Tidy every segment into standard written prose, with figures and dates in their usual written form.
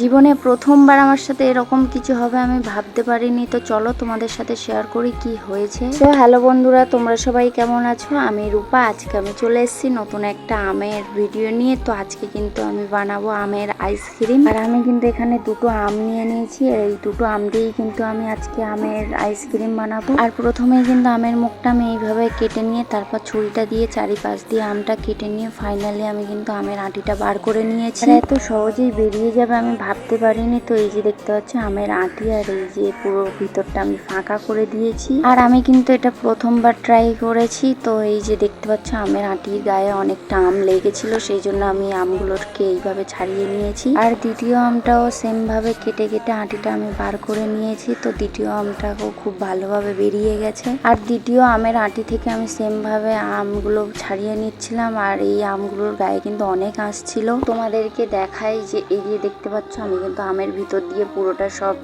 জীবনে প্রথমবার আমার সাথে এরকম কিছু হবে আমি ভাবতে পারিনি। তো চলো তোমাদের সাথে শেয়ার করি কি হয়েছে। তো হ্যালো বন্ধুরা, তোমরা সবাই কেমন আছো? আমি রূপা। আজকে আমি চলে এসেছি নতুন একটা আমের ভিডিও নিয়ে। তো আজকে কিন্তু আমি বানাবো আমের আইসক্রিম। আর আমি কিন্তু এখানে দুটো আম নিয়ে নিয়েছি। এই দুটো আম দিয়েই কিন্তু আমি আজকে আমের আইসক্রিম বানাবো। আর প্রথমেই কিন্তু আমের মুখটা আমি এইভাবে কেটে নিয়ে তারপর ছুরিটা দিয়ে চারিপাশ দিয়ে আমটা কেটে নিয়ে ফাইনালি আমি কিন্তু আমের আটিটা বার করে নিয়েছি। আর এত সহজেই বেরিয়ে যাবে আমি ভাবতে পারিনি। তো এই যে দেখতে পাচ্ছ আমের আটি, আর এই যে পুরো ভিতরটা আমি ফাঁকা করে দিয়েছি। আর আমি কিন্তু এটা প্রথমবার ট্রাই করেছি। তো এই যে দেখতে পাচ্ছ আমের আটির গায়ে অনেকটা আম লেগেছিল, সেই জন্য আমি আমগুলোকে এইভাবে ছাড়িয়ে নিয়েছি। আর দ্বিতীয় আমটাও সেম ভাবে কেটে কেটে আটিটা আমি বার করে নিয়েছি। তো দ্বিতীয় আমটাও খুব ভালোভাবে বেরিয়ে গেছে। আর দ্বিতীয় আমের আটি থেকে আমি সেম ভাবে আমগুলো ছাড়িয়ে নিচ্ছিলাম। আর এই আমগুলোর গায়ে কিন্তু অনেক আঁশ ছিল। তোমাদেরকে দেখাই যে এই যে দেখতে পাচ্ছ আমি কিন্তু আমের ভিতর দিয়ে পুরোটা সব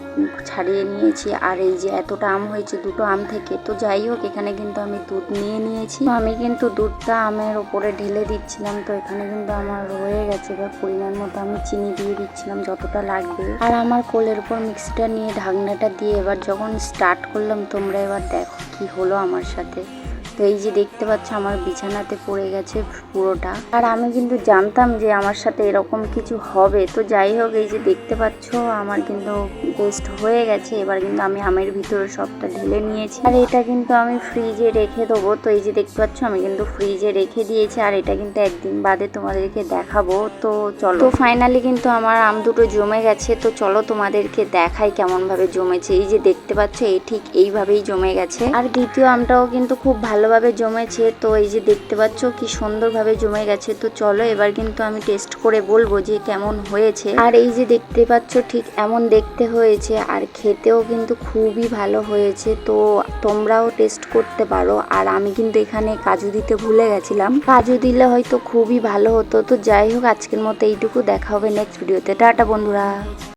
ছাড়িয়ে নিয়েছি। আর এই যে এতটা আম হয়েছে দুটো আম থেকে। তো যাই হোক, এখানে কিন্তু আমি দুধ নিয়ে নিয়েছি। তো আমি কিন্তু দুধটা আমের ওপরে ঢেলে দিচ্ছিলাম। তো এখানে কিন্তু আমার হয়ে গেছে। এবার পরিমাণ মতো আমি চিনি দিয়ে দিচ্ছিলাম যতটা লাগবে। আর আমার কোলের উপর মিক্সিটা নিয়ে ঢাকনাটা দিয়ে এবার যখন স্টার্ট করলাম, তোমরা এবার দেখো কি হলো আমার সাথে। তো এই যে দেখতে পাচ্ছ আমার বিছানাতে পড়ে গেছে পুরোটা। আর আমি কিন্তু জানতাম যে আমার সাথে এরকম কিছু হবে। তো যাই হোক, এই যে দেখতে পাচ্ছ আমার কিন্তু পেস্ট হয়ে গেছে। এবার কিন্তু আমি আমের ভিতরে সবটা ঢেলে নিয়েছি। আর এটা কিন্তু আমি ফ্রিজে রেখে দেবো। তো এই যে দেখতে পাচ্ছ আমি কিন্তু ফ্রিজে রেখে দিয়েছি। আর এটা কিন্তু একদিন বাদে তোমাদেরকে দেখাবো। তো চলো, তো ফাইনালি কিন্তু আমার আম দুটো জমে গেছে। তো চলো তোমাদেরকে দেখাই কেমন ভাবে জমেছে। এই যে দেখতে পাচ্ছ এই ঠিক এইভাবেই জমে গেছে। আর দ্বিতীয় আমটাও কিন্তু খুব ভালোভাবে জমেছে। তো এই যে দেখতে পাচ্ছ কি সুন্দরভাবে জমে গেছে। তো চলো এবার কিন্তু আমি টেস্ট করে বলবো যে কেমন হয়েছে। আর এই যে দেখতে পাচ্ছ ঠিক এমন দেখতে হয়েছে। আর খেতেও কিন্তু খুবই ভালো হয়েছে। তো তোমরাও টেস্ট করতে পারো। আর আমি কিন্তু এখানে কাজু দিতে ভুলে গেছিলাম, কাজু দিলে হয়তো খুবই ভালো হতো। তো যাই হোক, আজকের মতো এইটুকু। দেখা হবে নেক্সট ভিডিওতে। টাটা বন্ধুরা।